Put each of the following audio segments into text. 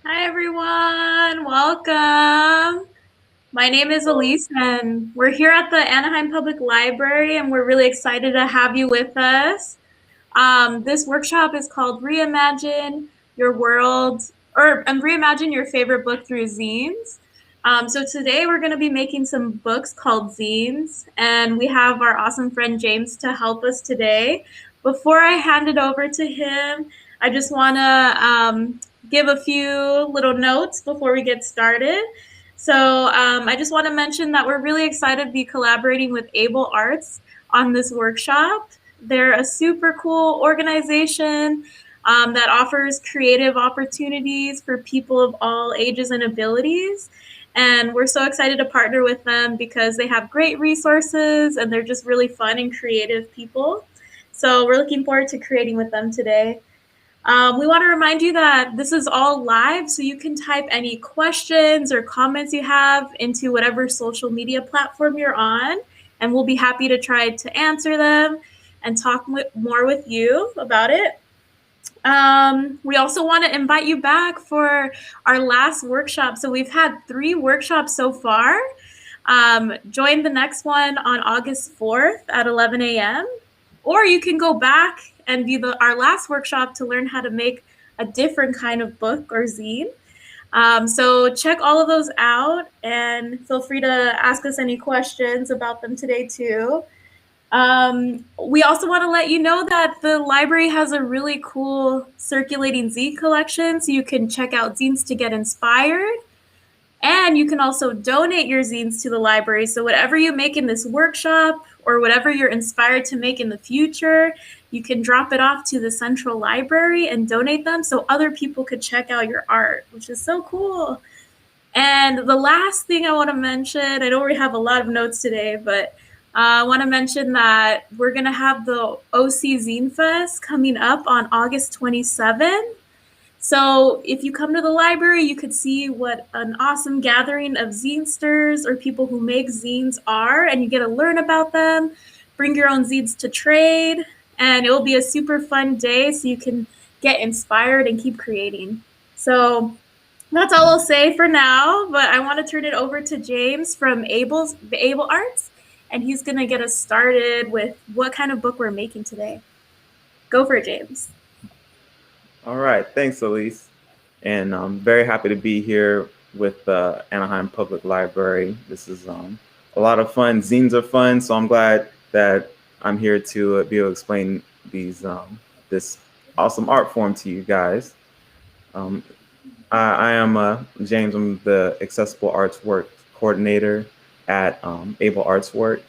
Hi everyone, welcome. My name is Elise and we're here at the Anaheim Public Library and we're really excited to have you with us. This workshop is called Reimagine Your World and Reimagine Your Favorite Book Through Zines. So today we're going to be making some books called Zines and we have our awesome friend James to help us today. Before I hand it over to him, I just want to give a few little notes before we get started. So I just want to mention that we're really excited to be collaborating with Able Arts on this workshop. They're a super cool organization that offers creative opportunities for people of all ages and abilities. And we're so excited to partner with them because they have great resources and they're just really fun and creative people. So we're looking forward to creating with them today. We want to remind you that this is all live, so you can type any questions or comments you have into whatever social media platform you're on, and we'll be happy to try to answer them and talk more with you about it. We also want to invite you back for our last workshop. So we've had 3 workshops so far. Join the next one on August 4th at 11 a.m. Or you can go back and view our last workshop to learn how to make a different kind of book or zine. So check all of those out and feel free to ask us any questions about them today too. We also want to let you know that the library has a really cool circulating zine collection, so you can check out zines to get inspired. And you can also donate your zines to the library. So whatever you make in this workshop or whatever you're inspired to make in the future, you can drop it off to the central library and donate them so other people could check out your art, which is so cool. And the last thing I want to mention, I know we have a lot of notes today, but I want to mention that we're going to have the OC Zine Fest coming up on August 27th. So if you come to the library, you could see what an awesome gathering of zinesters or people who make zines are, and you get to learn about them, bring your own zines to trade, and it will be a super fun day so you can get inspired and keep creating. So that's all I'll say for now, but I want to turn it over to James from the Able Arts, and he's going to get us started with what kind of book we're making today. Go for it, James. All right, thanks, Elise. And I'm very happy to be here with the Anaheim Public Library. This is a lot of fun. Zines are fun, so I'm glad that I'm here to be able to explain this awesome art form to you guys. I am James. I'm the Accessible Arts Work Coordinator at Able Arts Work.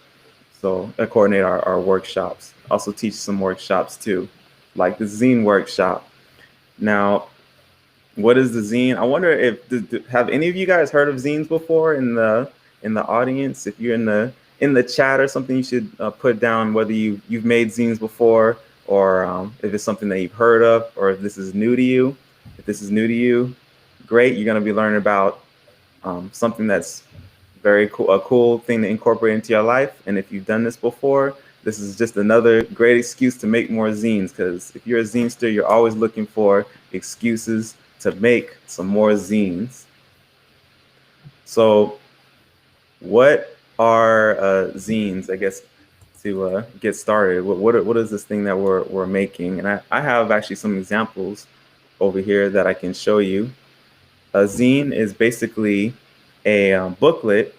So I coordinate our workshops. Also teach some workshops too, like the zine workshop. Now, what is the zine? I wonder if have any of you guys heard of zines before in the audience? If you're in the chat or something, you should put down whether you've made zines before, or if it's something that you've heard of, or if this is new to you. If this is new to you, great. You're going to be learning about something that's very cool, a cool thing to incorporate into your life. And if you've done this before, this is just another great excuse to make more zines, because if you're a zinester, you're always looking for excuses to make some more zines. So what are zines, I guess, to get started? What is this thing that we're making? And I have actually some examples over here that I can show you. A zine is basically a booklet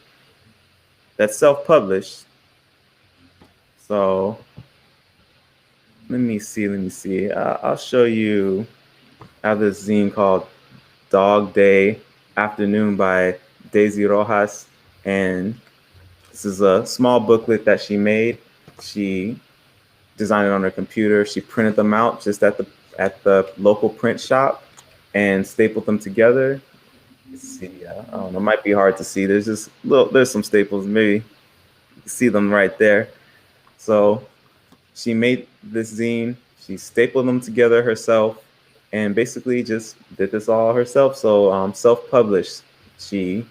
that's self-published. So let me see. I'll show you. I have this zine called Dog Day Afternoon by Daisy Rojas. And this is a small booklet that she made. She designed it on her computer. She printed them out just at the local print shop and stapled them together. Let's see, it might be hard to see. There's some staples. Maybe you can see them right there. So she made this zine. She stapled them together herself, and basically just did this all herself. So self-published. She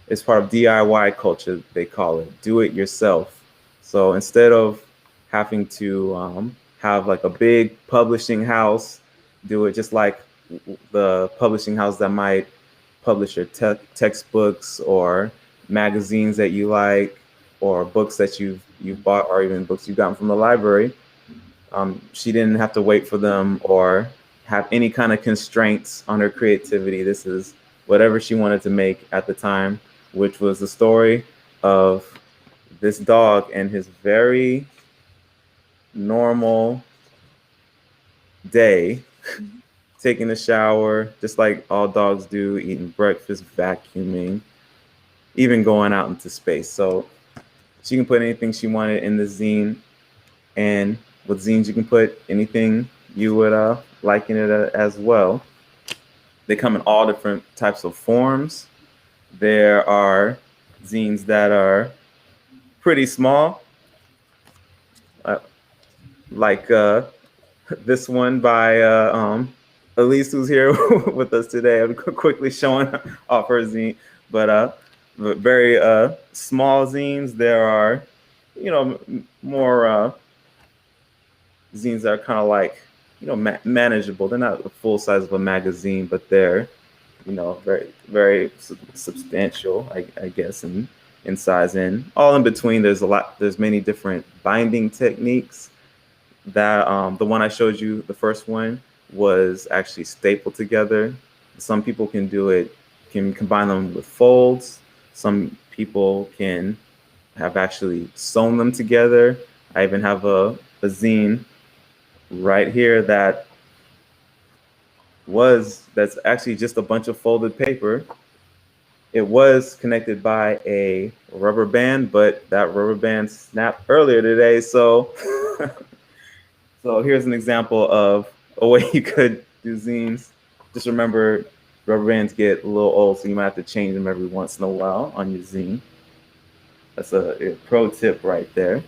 is part of DIY culture, they call it, do it yourself. So instead of having to have like a big publishing house do it, just like the publishing house that might publish your textbooks or magazines that you like, or books that you've bought, or even books you've gotten from the library. She didn't have to wait for them or have any kind of constraints on her creativity. This is whatever she wanted to make at the time, which was the story of this dog and his very normal day, taking a shower, just like all dogs do, eating breakfast, vacuuming, even going out into space. So she can put anything she wanted in the zine. And with zines, you can put anything you would like in it as well. They come in all different types of forms. There are zines that are pretty small, uh, like this one by Elise, who's here with us today. I'm quickly showing off her zine, but very small zines. There are, more zines that are kind of like, manageable. They're not the full size of a magazine, but they're, very, very substantial, I guess, in size. And all in between, there's many different binding techniques. That the one I showed you, the first one, was actually stapled together. Some people can do it, can combine them with folds. Some people can have actually sewn them together. I even have a zine right here that's actually just a bunch of folded paper. It was connected by a rubber band, but that rubber band snapped earlier today. So so here's an example of a way you could do zines. Just remember, rubber bands get a little old, so you might have to change them every once in a while on your zine. That's a pro tip right there.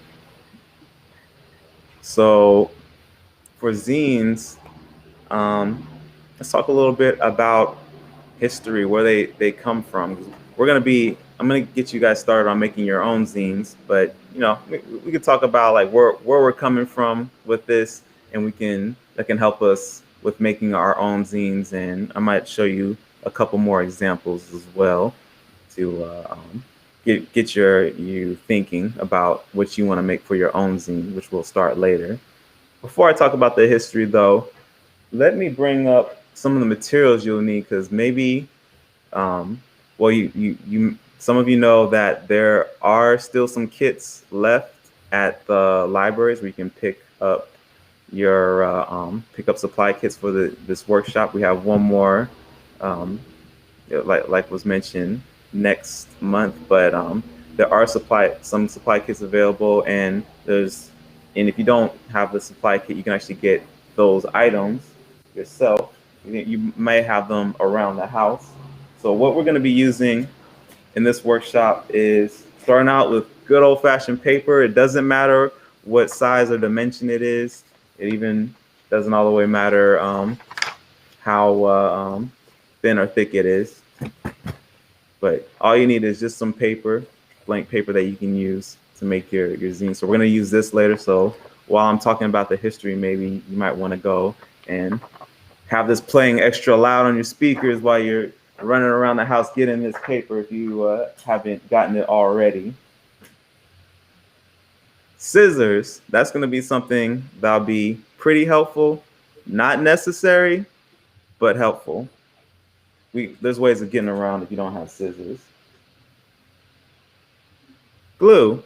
So for zines, let's talk a little bit about history, where they come from. I'm gonna get you guys started on making your own zines, but we could talk about like where we're coming from with this, and that can help us with making our own zines. And I might show you a couple more examples as well to get you thinking about what you want to make for your own zine, which we'll start later. Before I talk about the history, though, let me bring up some of the materials you'll need, because maybe, well, some of you know that there are still some kits left at the libraries where you can pick up supply kits for this workshop. We have one more, like was mentioned, next month, but there are some supply kits available, and if you don't have the supply kit, you can actually get those items yourself. You may have them around the house. So what we're going to be using in this workshop is starting out with good old-fashioned paper. It doesn't matter what size or dimension it is. It even doesn't all the way matter how thin or thick it is. But all you need is just some paper, blank paper that you can use to make your zine. So we're going to use this later. So while I'm talking about the history, maybe you might want to go and have this playing extra loud on your speakers while you're running around the house getting this paper, if you haven't gotten it already. Scissors, that's going to be something that'll be pretty helpful. Not necessary, but helpful. There's ways of getting around if you don't have scissors. Glue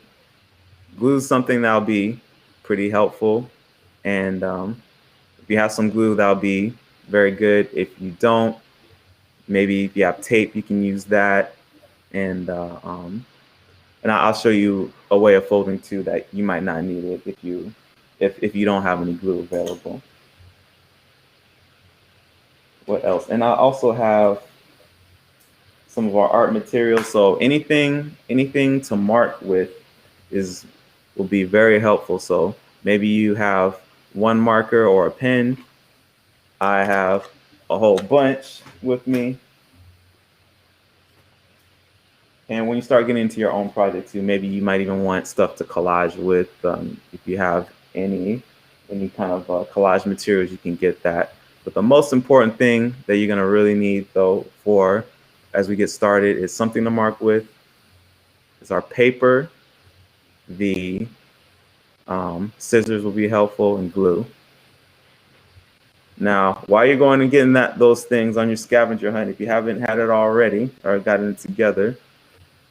is something that'll be pretty helpful. And if you have some glue, that'll be very good. If you don't, maybe if you have tape, you can use that. And I'll show you a way of folding too that you might not need it if you don't have any glue available. What else? And I also have some of our art materials. So anything to mark with will be very helpful. So maybe you have one marker or a pen. I have a whole bunch with me. And when you start getting into your own project too, maybe you might even want stuff to collage with. If you have any kind of collage materials, you can get that. But the most important thing that you're going to really need, though, for as we get started is something to mark with. Is our paper, the scissors will be helpful, and glue. Now, while you're going and getting those things on your scavenger hunt, if you haven't had it already or gotten it together,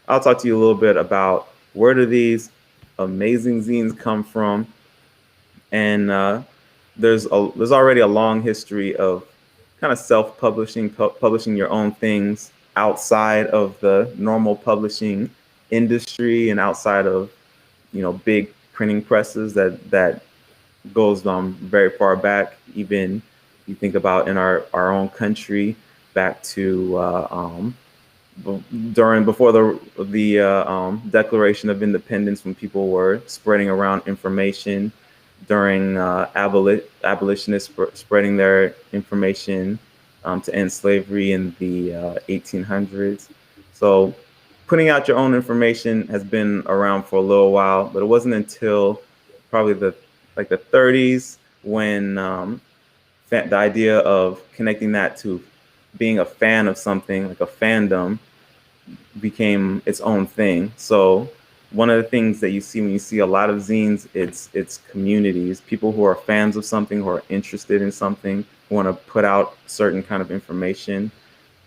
I'll talk to you a little bit about where do these amazing zines come from. And there's already a long history of kind of self-publishing, publishing your own things outside of the normal publishing industry and outside of big printing presses that goes very far back. Even you think about in our own country, back to before the Declaration of Independence, when people were spreading around information during abolitionists spreading their information to end slavery in the 1800s. So putting out your own information has been around for a little while, but it wasn't until probably the 30s when the idea of connecting that to being a fan of something, like a fandom, became its own thing. So one of the things that you see when you see a lot of zines, it's communities, people who are fans of something, who are interested in something, who want to put out certain kind of information,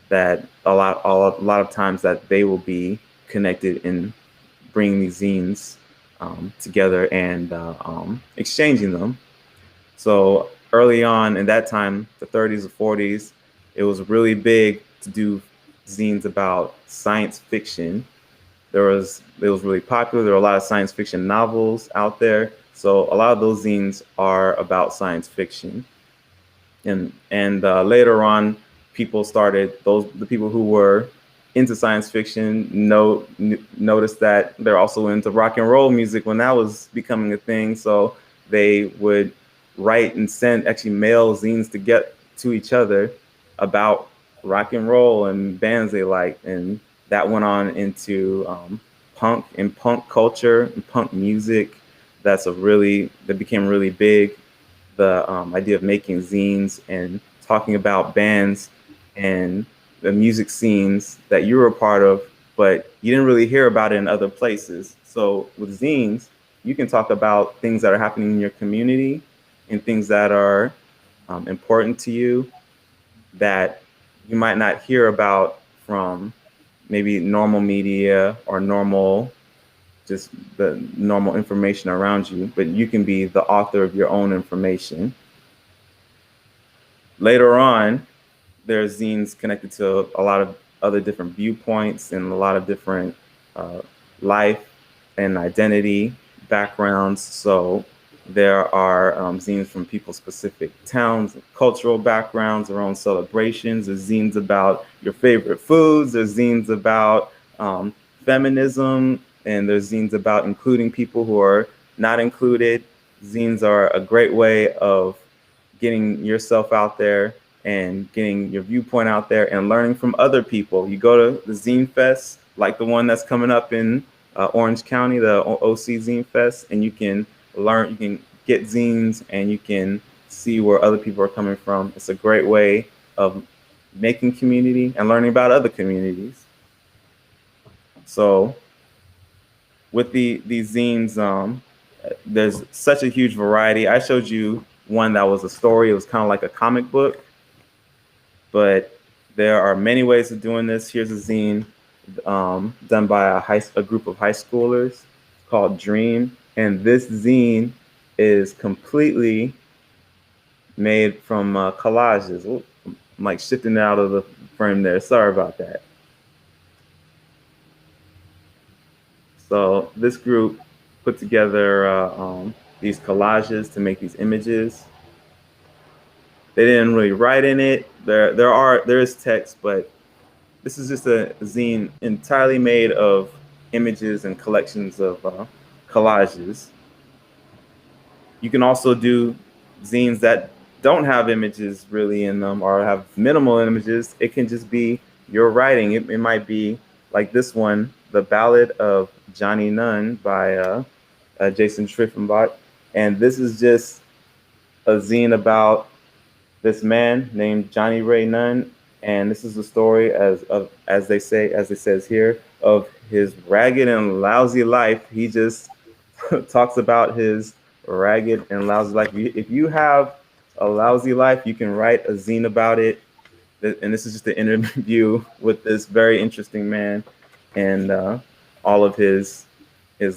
that a lot of times that they will be connected in bringing these zines together and exchanging them. So early on in that time, the 30s or 40s, it was really big to do zines about science fiction. It was really popular. There were a lot of science fiction novels out there. So a lot of those zines are about science fiction. And later on, people started the people who were into science fiction noticed that they're also into rock and roll music when that was becoming a thing. So they would write and actually mail zines to get to each other about rock and roll and bands they liked, and that went on into punk culture and punk music. That became really big. The idea of making zines and talking about bands and the music scenes that you were a part of, but you didn't really hear about it in other places. So with zines, you can talk about things that are happening in your community and things that are important to you that you might not hear about from maybe normal media or just the normal information around you, but you can be the author of your own information. Later on, there's zines connected to a lot of other different viewpoints and a lot of different uh, life and identity backgrounds. So there are zines from people's specific towns, cultural backgrounds, their own celebrations. There's zines about your favorite foods. There's zines about feminism, and there's zines about including people who are not included. Zines are a great way of getting yourself out there and getting your viewpoint out there and learning from other people. You go to the Zine Fest, like the one that's coming up in Orange County, the OC Zine Fest, and you can get zines and you can see where other people are coming from. It's a great way of making community and learning about other communities. So with these zines, there's such a huge variety. I showed you one that was a story. It was kind of like a comic book, but there are many ways of doing this. Here's a zine done by a group of high schoolers called Dream. And this zine is completely made from collages. Ooh, I'm like shifting out of the frame there. Sorry about that. So this group put together these collages to make these images. They didn't really write in it. There is text, but this is just a zine entirely made of images and collections of collages. You can also do zines that don't have images really in them or have minimal images. It can just be your writing. It might be like this one, The Ballad of Johnny Nunn by Jason Schriffenbach. And this is just a zine about this man named Johnny Ray Nunn And this is the story as they say, as it says here, of his ragged and lousy life. He just talks about his ragged and lousy life. If you have a lousy life, you can write a zine about it. And this is just an interview with this very interesting man and all of his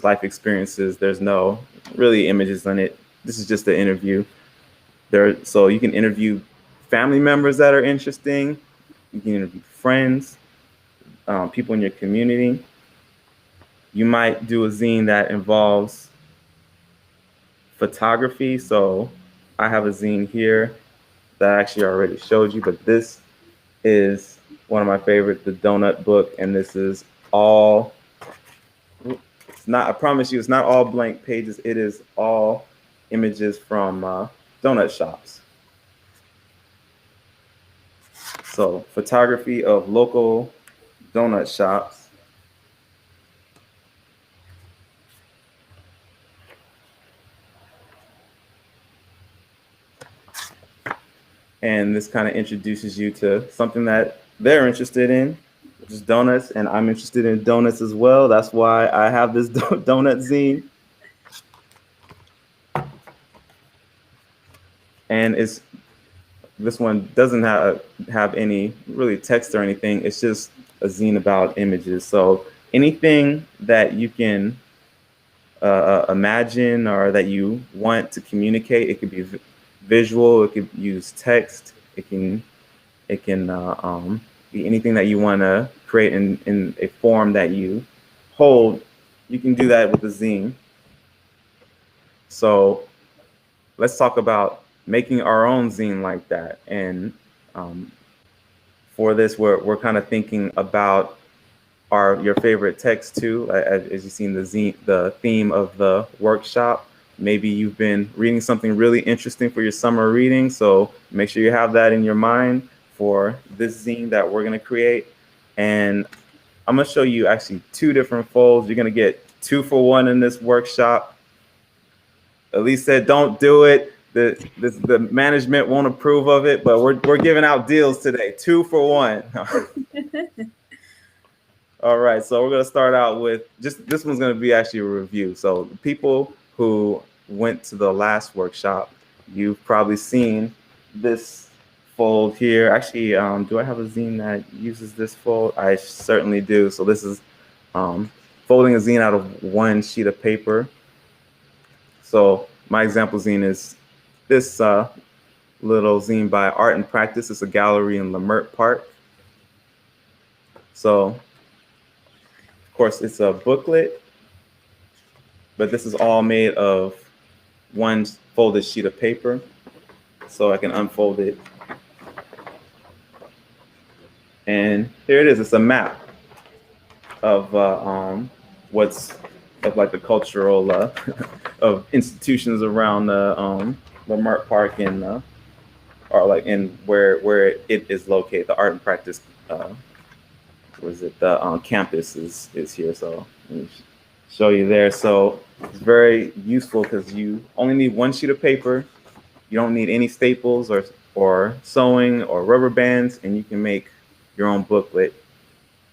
life experiences. There's no really images on it. This is just an interview. So you can interview family members that are interesting. You can interview friends, people in your community. You might do a zine that involves photography. So I have a zine here that I actually already showed you, but this is one of my favorites, the donut book, and this is all. It's not. I promise you, it's not all blank pages. It is all images from donut shops. So photography of local donut shops. And this kind of introduces you to something that they're interested in, which is donuts, and I'm interested in donuts as well. That's why I have this donut zine. And it's this one doesn't have any really text or anything. It's just a zine about images. So anything that you can imagine or that you want to communicate, it could be visual, it could use text, it can be anything that you want to create in a form that you hold. You can do that with a zine. So let's talk about making our own zine like that. And um, for this, we're kind of thinking about your favorite text too, as you've seen the theme of the workshop. Maybe you've been reading something really interesting for your summer reading, so make sure you have that in your mind for this zine that we're going to create. And I'm going to show you actually two different folds. You're going to get 2 for 1 in this workshop. Elise said, "Don't do it. The management won't approve of it, but we're giving out deals today. 2 for 1." All right, so we're gonna start out with just this one's gonna be actually a review. So the people who went to the last workshop, you've probably seen this fold here. Actually, do I have a zine that uses this fold? I certainly do. So this is folding a zine out of one sheet of paper. So my example zine is this little zine by Art and Practice. It's a gallery in Lemert Park. So of course it's a booklet, but this is all made of one folded sheet of paper. So I can unfold it. And here it is. It's a map of what's of like the cultural of institutions around Lemert Park and or like in where it is located. The Art and Practice was it the campus is here. So let me show you there. So it's very useful because you only need one sheet of paper. You don't need any staples or sewing or rubber bands, and you can make your own booklet.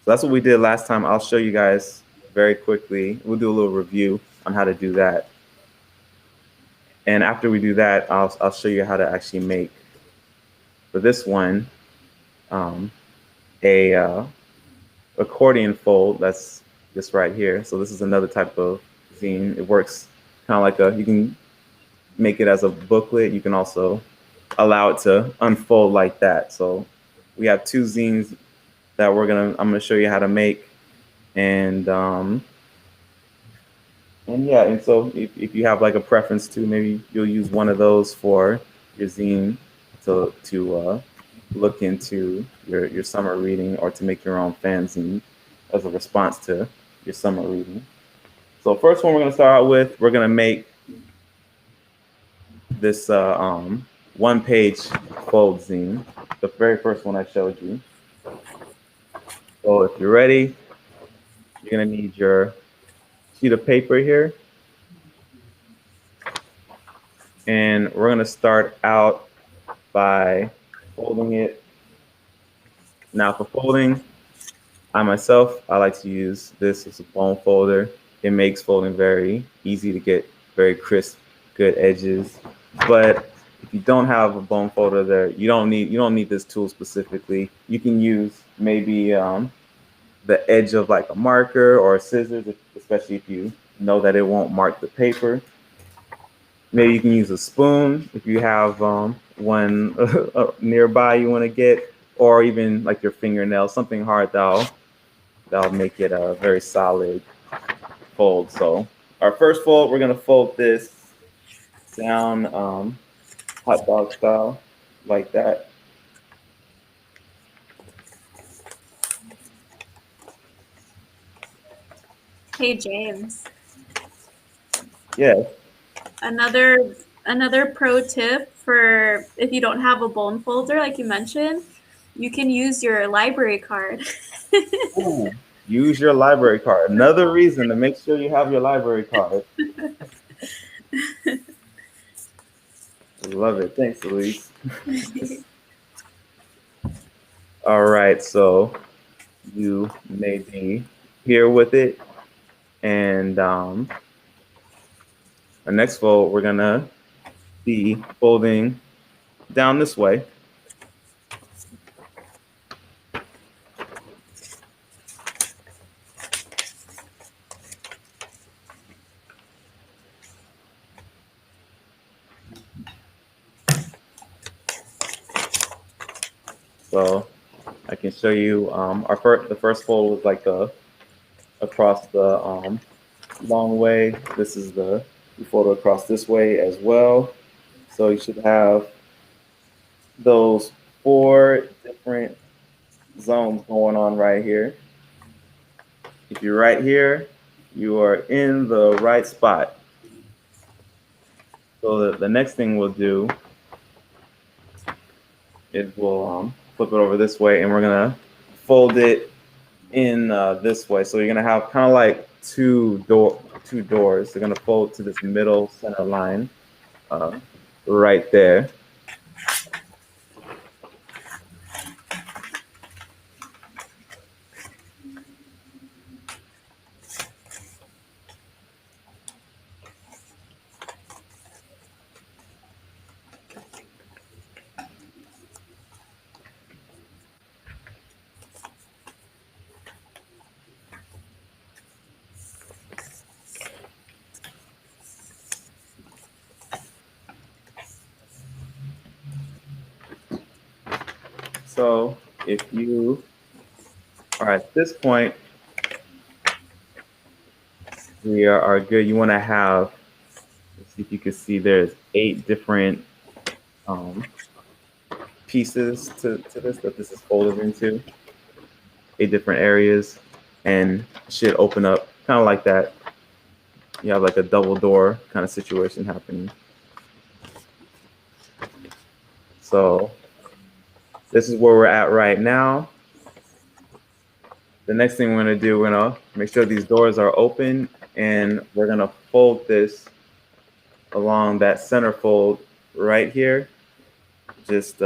So that's what we did last time. I'll show you guys very quickly. We'll do a little review on how to do that. And after we do that, I'll show you how to actually make, for this one, a accordion fold. That's this right here. So this is another type of zine. It works kind of like you can make it as a booklet. You can also allow it to unfold like that. So we have 2 zines that I'm gonna show you how to make. And yeah, and so if you have like a preference to, maybe you'll use one of those for your zine to look into your summer reading, or to make your own fanzine as a response to your summer reading. So first one we're gonna start out with, we're gonna make this 1-page fold zine, the very first one I showed you. So if you're ready, you're gonna need your sheet of paper here. And we're gonna start out by folding it Now for folding, I like to use this as a bone folder. It makes folding very easy to get very crisp, good edges. But if you don't have a bone folder there, you don't need this tool specifically. You can use maybe the edge of like a marker or scissors, especially if you know that it won't mark the paper. Maybe you can use a spoon if you have one nearby you want to get, or even like your fingernail, something hard that'll make it a very solid fold. So our first fold, we're gonna fold this down hot dog style like that. Hey James, Yeah. another pro tip for if you don't have a bone folder like you mentioned, you can use your library card. Ooh. Use your library card. Another reason to make sure you have your library card. Love it. Thanks, Elise. All right, so you may be here with it, and our next fold, we're gonna be folding down this way. So I can show you the first fold was like across the long way. This is the you fold it across this way as well. So you should have those four different zones going on right here. If you're right here, you are in the right spot. So the next thing we'll do is we'll flip it over this way, and we're gonna fold it in this way. So you're gonna have kind of like two doors. They're gonna fold to this middle center line uh, right there. So if you are at this point, we are good. You want to have, let's see if you can see, there's 8 different um, pieces to this that this is folded into, 8 different areas, and should open up kind of like that. You have like a double door kind of situation happening. So this is where we're at right now. The next thing we're gonna do, we're gonna make sure these doors are open, and we're gonna fold this along that center fold right here, just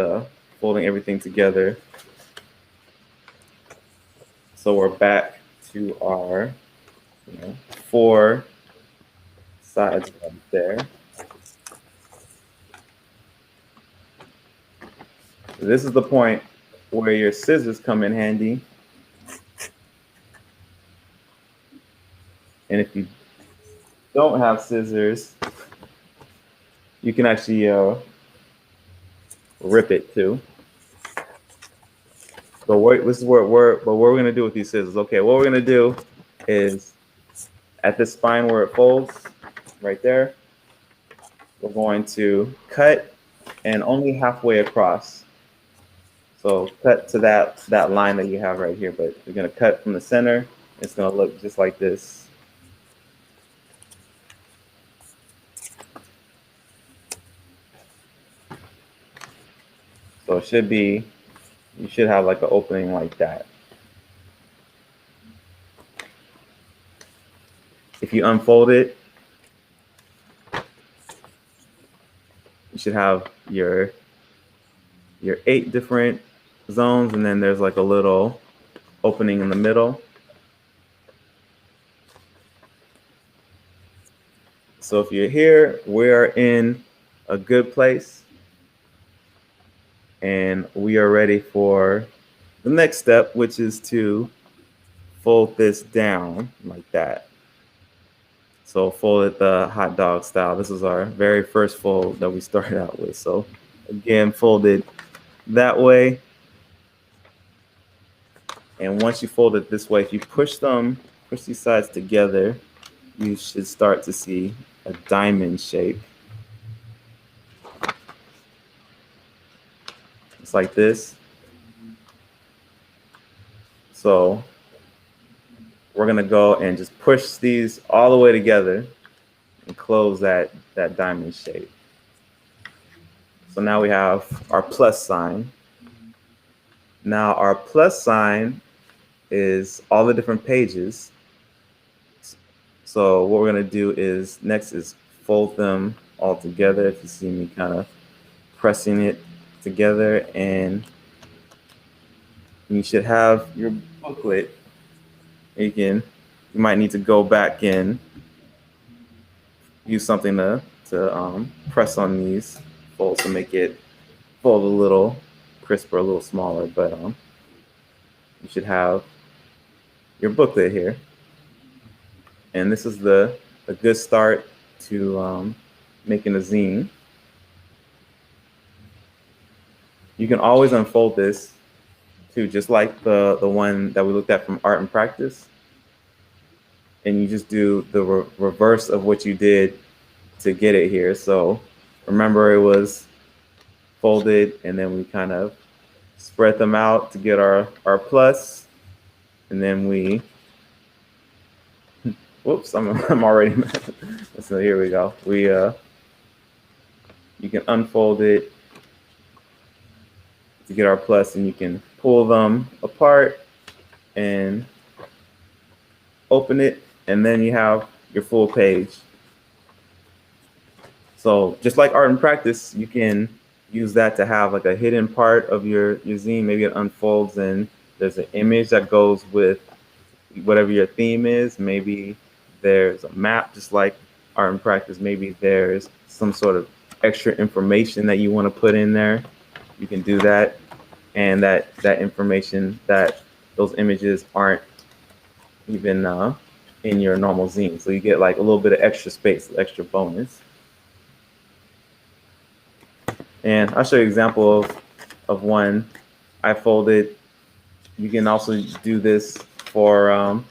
folding everything together. So we're back to our 4 sides right there. This is the point where your scissors come in handy. And if you don't have scissors, you can actually rip it too. But this is what we're gonna do with these scissors. Okay, what we're gonna do is at this spine where it folds, right there, we're going to cut and only halfway across. So cut to that line that you have right here, but you're gonna cut from the center. It's gonna look just like this. So it should be, you should have like an opening like that. If you unfold it, you should have your 8 different zones, and then there's like a little opening in the middle. So if you're here, we're in a good place, and we are ready for the next step, which is to fold this down like that. So fold it the hot dog style. This is our very first fold that we started out with. So again, fold it that way. And once you fold it this way, if you push these sides together, you should start to see a diamond shape. It's like this. So we're gonna go and just push these all the way together and close that diamond shape. So now we have our plus sign. Now our plus sign is all the different pages. So what we're gonna do is next is fold them all together. If you see me kind of pressing it together, and you should have your booklet. You might need to go back and use something to press on these folds to make it fold a little crisper, a little smaller, but you should have your booklet here. And this is a good start to making a zine. You can always unfold this too, just like the one that we looked at from art and practice. And you just do the reverse of what you did to get it here. So remember, it was folded, and then we kind of spread them out to get our plus, and then we, whoops, I'm already, so here we go. You can unfold it to get our plus, and you can pull them apart and open it, and then you have your full page. So just like art and practice, you can use that to have like a hidden part of your zine. Maybe it unfolds and there's an image that goes with whatever your theme is. Maybe there's a map, just like art and practice. Maybe there's some sort of extra information that you want to put in there. You can do that, and that information, that those images aren't even in your normal zine, so you get like a little bit of extra space, extra bonus. And I'll show you an example of one I folded. You can also do this for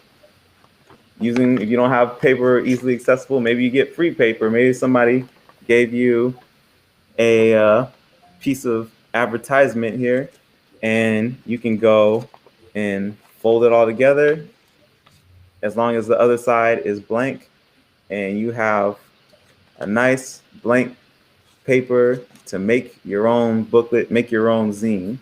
using, if you don't have paper easily accessible, maybe you get free paper. Maybe somebody gave you a piece of advertisement here, and you can go and fold it all together as long as the other side is blank, and you have a nice blank paper to make your own booklet, make your own zine.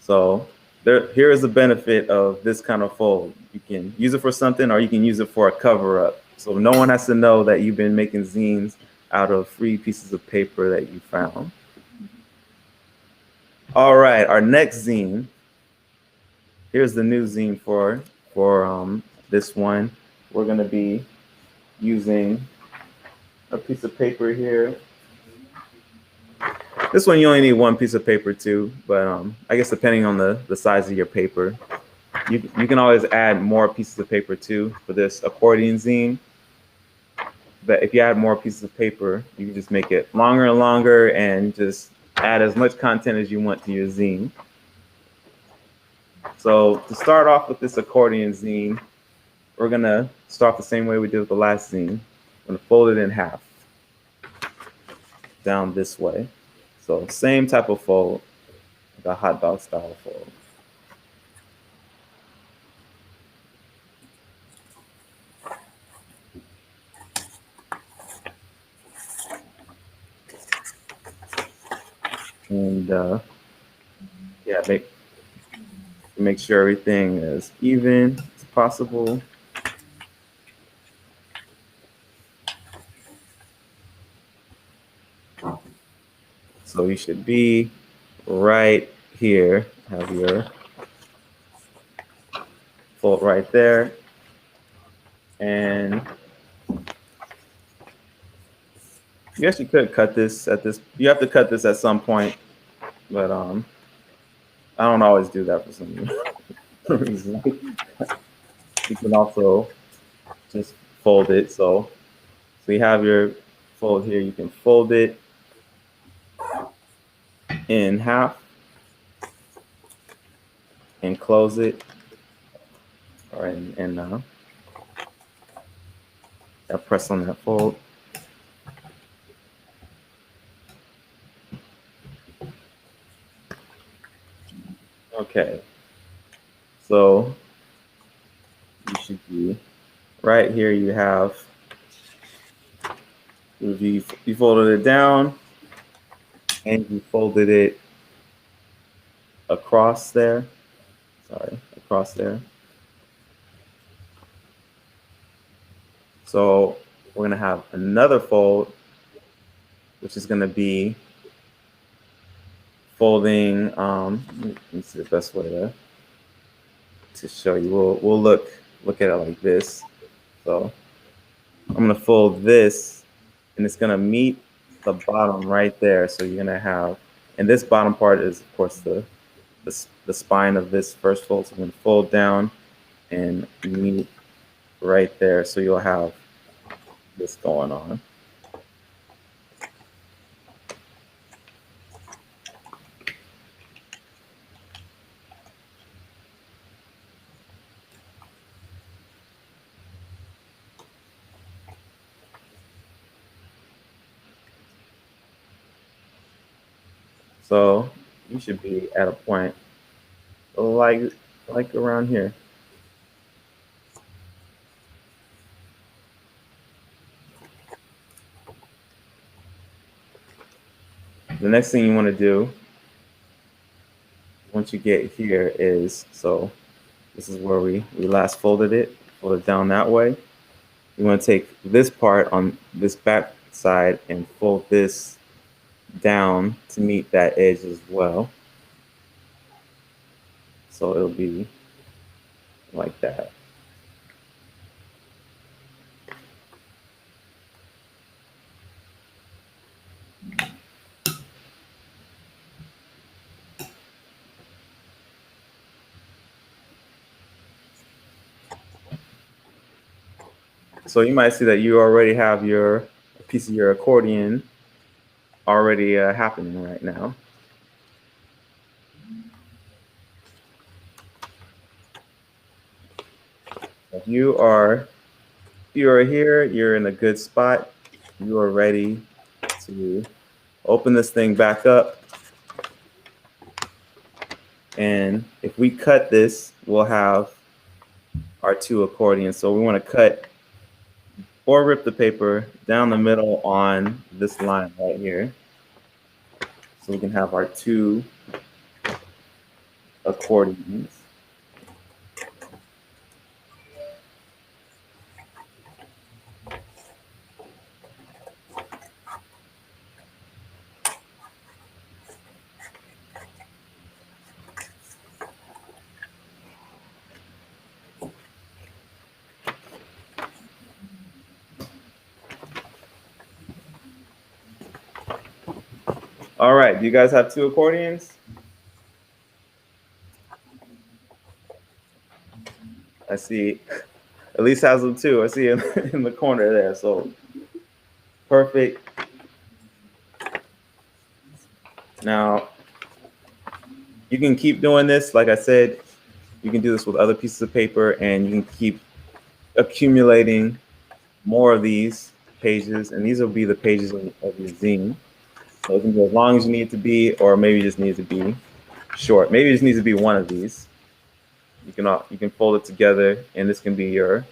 So here is the benefit of this kind of fold. You can use it for something, or you can use it for a cover up. So no one has to know that you've been making zines out of free pieces of paper that you found. All right, our next zine. Here's the new zine for this one. We're gonna be using a piece of paper here. This one you only need one piece of paper too, but I guess depending on the size of your paper, you can always add more pieces of paper too for this accordion zine. But if you add more pieces of paper, you can just make it longer and longer and just add as much content as you want to your zine. So to start off with this accordion zine, we're gonna start the same way we did with the last zine. I'm gonna fold it in half, down this way. So same type of fold, like a hot dog style fold. And yeah, make sure everything is even as possible. So you should be right here have your fold right there, and you actually could cut this at this. You have to cut this at some point, but I don't always do that for some reason. You can also just fold it. So you have your fold here. You can fold it in half and close it. All right, and press on that fold. Okay, so you should be right here. You have you folded it down and you folded it across there. Sorry, across there. So we're gonna have another fold, which is gonna be folding. Let me see the best way to show you. We'll look at it like this. So I'm gonna fold this, and it's gonna meet the bottom right there. So you're gonna have, and this bottom part is of course the spine of this first fold. So I'm gonna fold down and meet right there. So you'll have this going on. So you should be at a point like around here. The next thing you want to do once you get here is, so this is where we last fold it down that way. You want to take this part on this back side and fold this down to meet that edge as well. So it'll be like that. So you might see that you already have your piece of your accordion already happening right now. If you are here, you're in a good spot. You are ready to open this thing back up. And if we cut this, we'll have our two accordions. So we want to cut or rip the paper down the middle on this line right here. So we can have our two accordions. All right, do you guys have two accordions? I see Elise has them too. I see him in the corner there. So perfect. Now you can keep doing this. Like I said, you can do this with other pieces of paper and you can keep accumulating more of these pages. And these will be the pages of your zine. So it can be as long as you need it to be, or maybe it just needs to be short. Maybe it just needs to be one of these. You can fold it together, and this can be your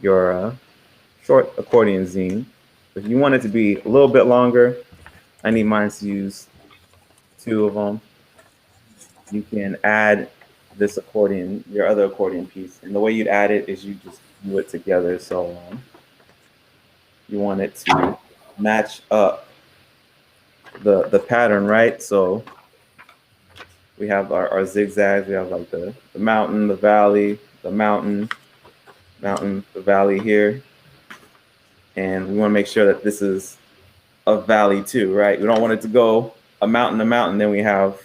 short accordion zine. If you want it to be a little bit longer, I need mine to use two of them. You can add this accordion, your other accordion piece, and the way you'd add it is you just glue it together. So you want it to match up the pattern, right? So We have our zigzags. We have like the mountain, the valley, the mountain, the valley here. And we want to make sure that this is a valley too, right? We don't want it to go a mountain, then we have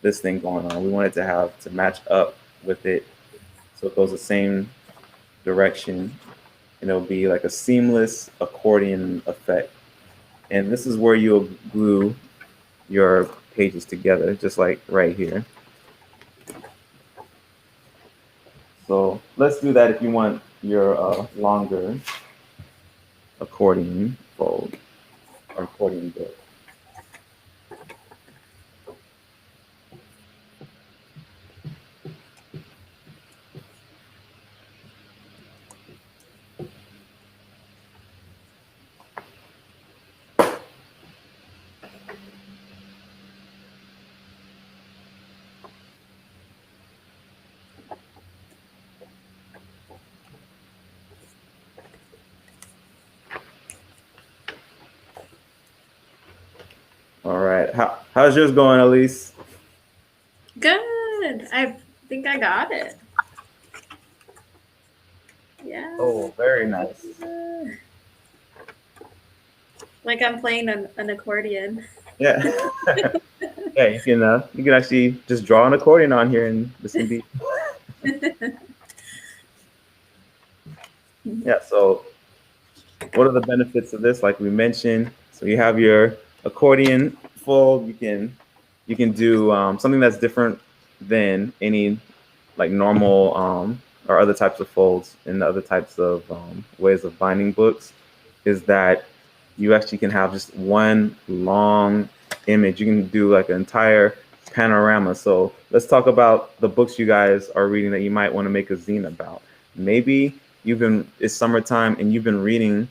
this thing going on. We want it to have to match up with it so it goes the same direction, and it'll be like a seamless accordion effect. And this is where you'll glue your pages together, just like right here. So let's do that if you want your longer accordion fold or accordion book. All right. How's yours going, Elise? Good. I think I got it. Yeah. Oh, very nice. Like I'm playing an accordion. Yeah. Yeah, you can actually just draw an accordion on here, and this can be. Yeah. So, what are the benefits of this? Like we mentioned, so you have your accordion fold. You can do something that's different than any like normal or other types of folds and other types of ways of binding books. Is that you actually can have just one long image. You can do like an entire panorama. So let's talk about the books you guys are reading that you might want to make a zine about. Maybe it's summertime and you've been reading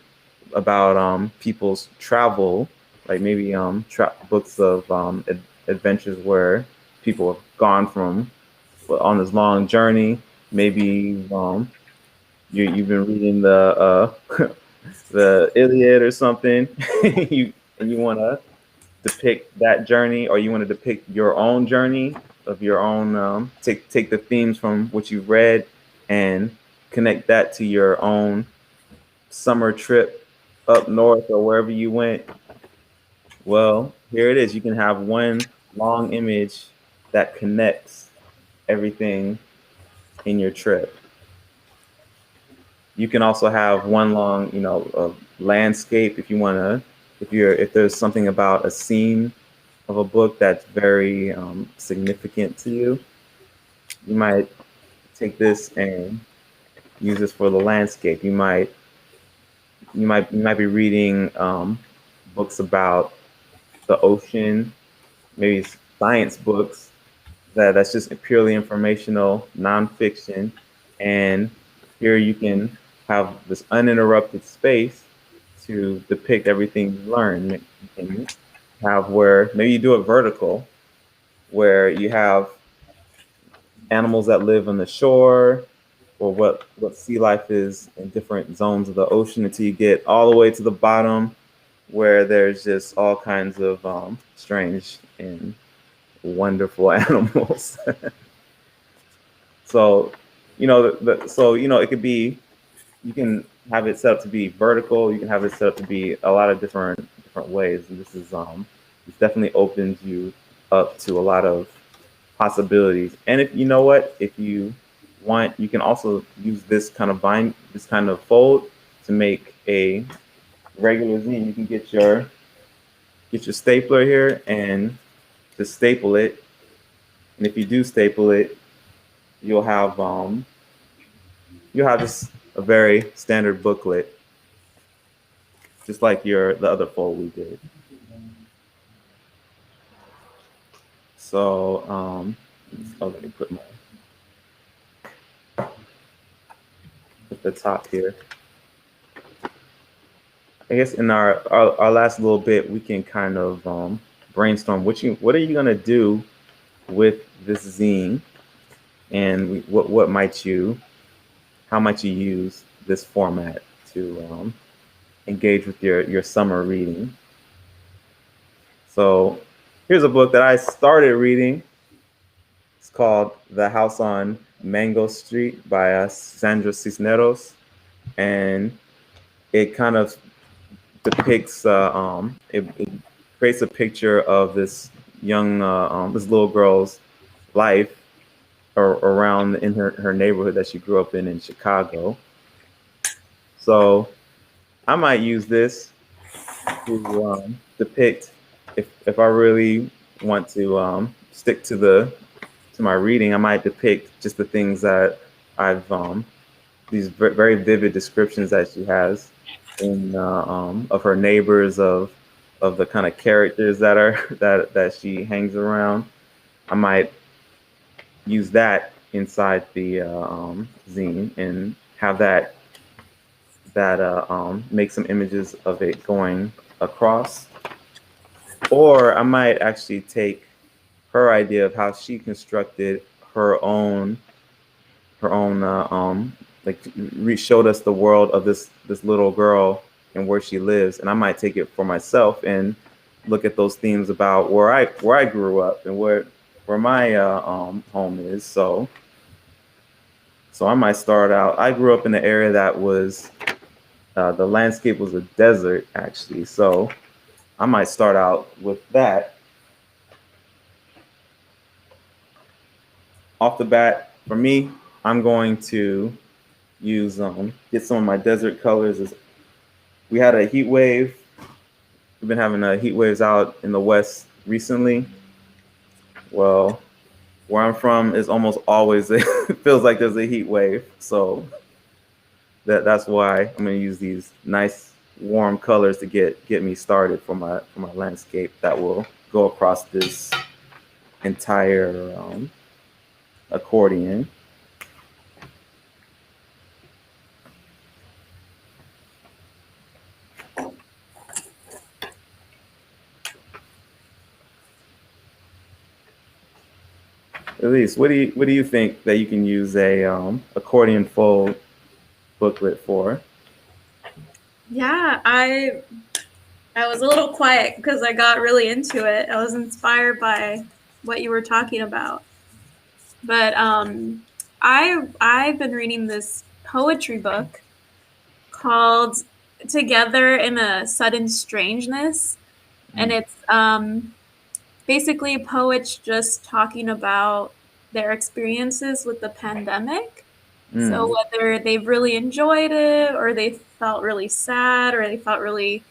about people's travel, like maybe books of adventures where people have gone from on this long journey. Maybe you've been reading the Iliad or something, and you want to depict that journey, or you want to depict your own journey of your own. Take the themes from what you've read and connect that to your own summer trip up north or wherever you went. Well, here it is. You can have one long image that connects everything in your trip. You can also have one long, landscape if you want to. If there's something about a scene of a book that's very significant to you, you might take this and use this for the landscape. You might be reading books about the ocean, maybe science books that's just purely informational, nonfiction, and here you can have this uninterrupted space to depict everything you learn. You can have where maybe you do it vertical, where you have animals that live on the shore, or what sea life is in different zones of the ocean until you get all the way to the bottom, where there's just all kinds of strange and wonderful animals. So, it could be, you can have it set up to be vertical. You can have it set up to be a lot of different ways. And this definitely opens you up to a lot of possibilities. And if you want, you can also use this kind of fold to make a regular zine. You can get your stapler here and just staple it. And if you do staple it, you'll have just a very standard booklet, just like the other fold we did. So let me put at the top here. I guess in our last little bit, we can kind of brainstorm what are you gonna do with this zine, and how might you use this format to engage with your summer reading. So here's a book that I started reading called The House on Mango Street by Sandra Cisneros, and it kind of depicts it creates a picture of this young this little girl's life or around in her neighborhood that she grew up in Chicago. So I might use this to depict if I really want to stick to my reading. I might depict just the things that I've these very vivid descriptions that she has in of her neighbors, of the kind of characters that are that she hangs around. I might use that inside the zine and have that make some images of it going across. Or I might actually take her idea of how she constructed her own like showed us the world of this little girl and where she lives, and I might take it for myself and look at those themes about where I grew up and where my home is. So I might start out. I grew up in an area that was the landscape was a desert actually, so I might start out with that. Off the bat, for me, I'm going to use get some of my desert colors. We had a heat wave. We've been having heat waves out in the west recently. Well, where I'm from is almost always it feels like there's a heat wave. So that's why I'm going to use these nice warm colors to get me started for my landscape that will go across this entire accordion. At least, what do you think that you can use a accordion fold booklet for? Yeah, I was a little quiet because I got really into it. I was inspired by what you were talking about. But I've been reading this poetry book called Together in a Sudden Strangeness, and it's basically poets just talking about their experiences with the pandemic. So Mm. whether they've really enjoyed it or they felt really sad or they felt really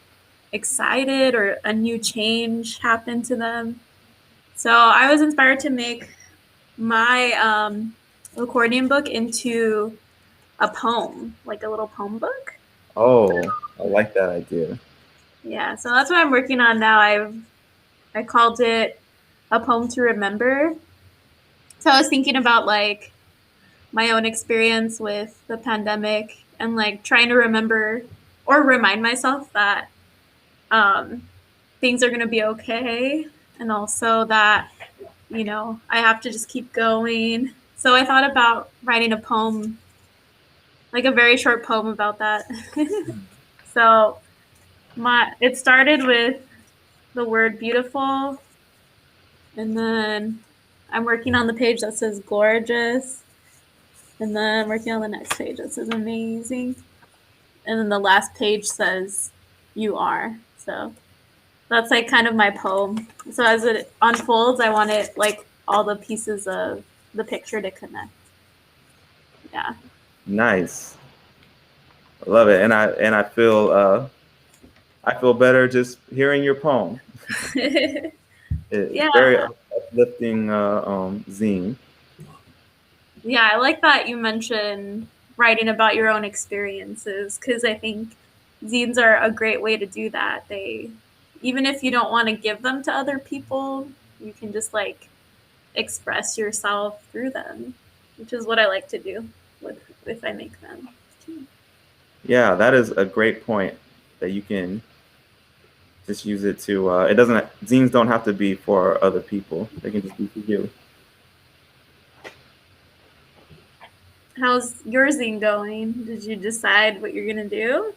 excited or a new change happened to them. So I was inspired to make my accordion book into a poem, like a little poem book. Oh, I like that idea. Yeah, so that's what I'm working on now. I called it a poem to remember. So I was thinking about like my own experience with the pandemic and like trying to remember or remind myself that um, things are going to be okay, and also that I have to just keep going. So I thought about writing a poem, like a very short poem about that. So it started with the word beautiful, and then I'm working on the page that says gorgeous, and then I'm working on the next page that says amazing, and then the last page says you are. So that's like kind of my poem. So as it unfolds, I want it like all the pieces of the picture to connect. Yeah. Nice. I love it, and I feel better just hearing your poem. It's Yeah. very uplifting zine. Yeah, I like that you mentioned writing about your own experiences because I think zines are a great way to do that. Even if you don't want to give them to other people, you can just like express yourself through them, which is what I like to do with if I make them. Yeah, that is a great point. That you can just use it to. It doesn't. Zines don't have to be for other people. They can just be for you. How's your zine going? Did you decide what you're gonna do?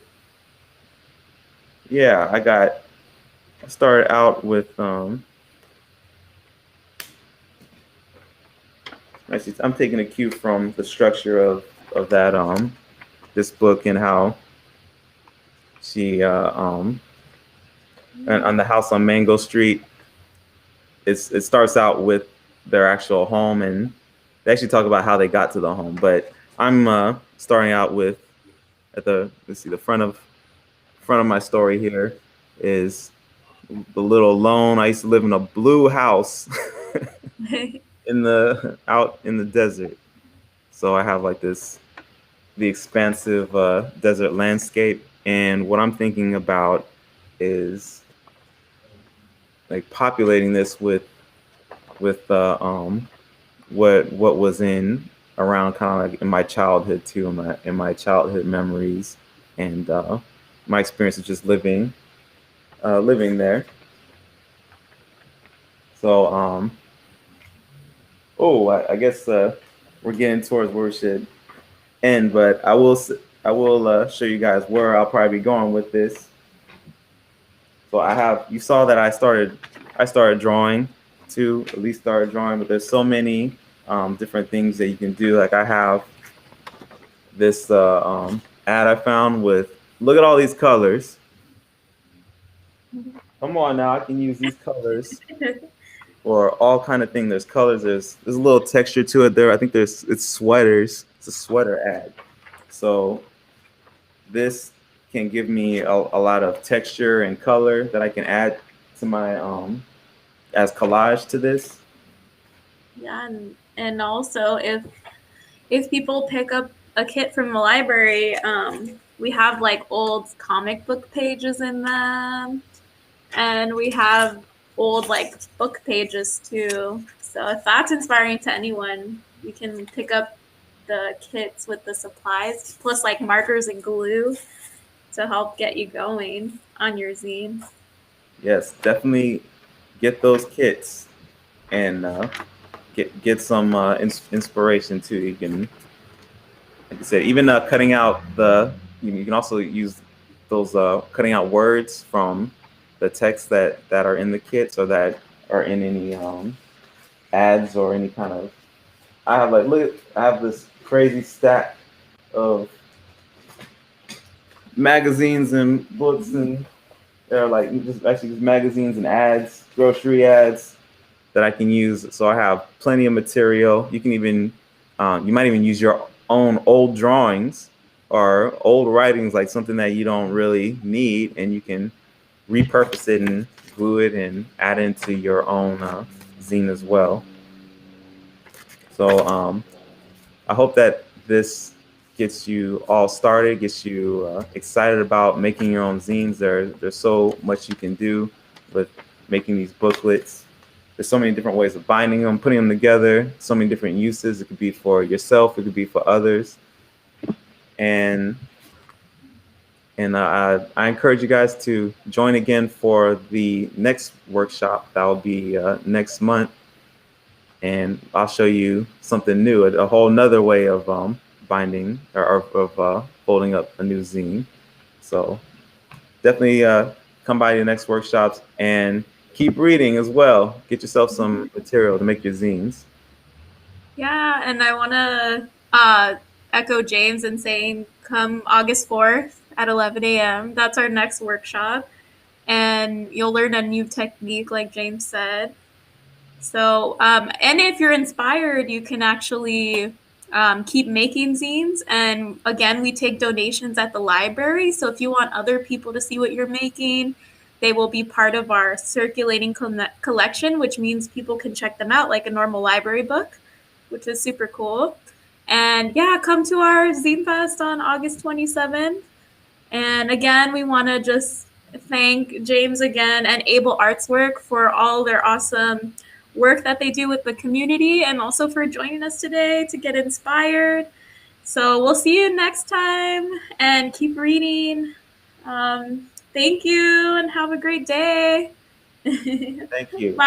Yeah, I started out with actually, I'm taking a cue from the structure of that this book and how she and on the house on Mango Street. It starts out with their actual home, and they actually talk about how they got to the home. But I'm starting out with at the let's see the front of my story here is the little lone. I used to live in a blue house in the out in the desert. So I have like this the expansive desert landscape, and what I'm thinking about is like populating this with what was in around kind of like in my childhood too, in my childhood memories, and my experience of just living there. So I guess we're getting towards where we should end, but I will show you guys where I'll probably be going with this. So I have you saw that I started drawing too, at least started drawing, but there's so many different things that you can do. Like I have this ad I found with look at all these colors. Come on now, I can use these colors for all kind of thing. There's colors. There's a little texture to it there. I think there's it's sweaters. It's a sweater ad. So this can give me a lot of texture and color that I can add to my as collage to this. Yeah, and also if people pick up a kit from the library, we have like old comic book pages in them, and we have old like book pages too. So if that's inspiring to anyone, you can pick up the kits with the supplies plus like markers and glue to help get you going on your zine. Yes, definitely get those kits and get some inspiration too. You can, like I said, even cutting out you can also use those cutting out words from the text that are in the kits or that are in any ads or any kind of. I have like look, I have this crazy stack of magazines and books and they're like just magazines and ads, grocery ads that I can use. So I have plenty of material. You can even you might even use your own old drawings or old writings, like something that you don't really need, and you can repurpose it and glue it and add it into your own zine as well. So I hope that this gets you all started, gets you excited about making your own zines. There's so much you can do with making these booklets. There's so many different ways of binding them, putting them together, so many different uses. It could be for yourself, it could be for others. And I encourage you guys to join again for the next workshop. That will be next month. And I'll show you something new, a whole nother way of binding or of folding up a new zine. So definitely come by the next workshops and keep reading as well. Get yourself some material to make your zines. Yeah, and I want to echo James in saying come August 4th at 11 a.m. That's our next workshop. And you'll learn a new technique, like James said. So, and if you're inspired, you can actually keep making zines. And again, we take donations at the library. So if you want other people to see what you're making, they will be part of our circulating collection, which means people can check them out like a normal library book, which is super cool. And yeah, come to our Zine Fest on August 27th. And again, we want to just thank James again and Able Artswork for all their awesome work that they do with the community and also for joining us today to get inspired. So we'll see you next time and keep reading. Thank you and have a great day. Thank you. Bye.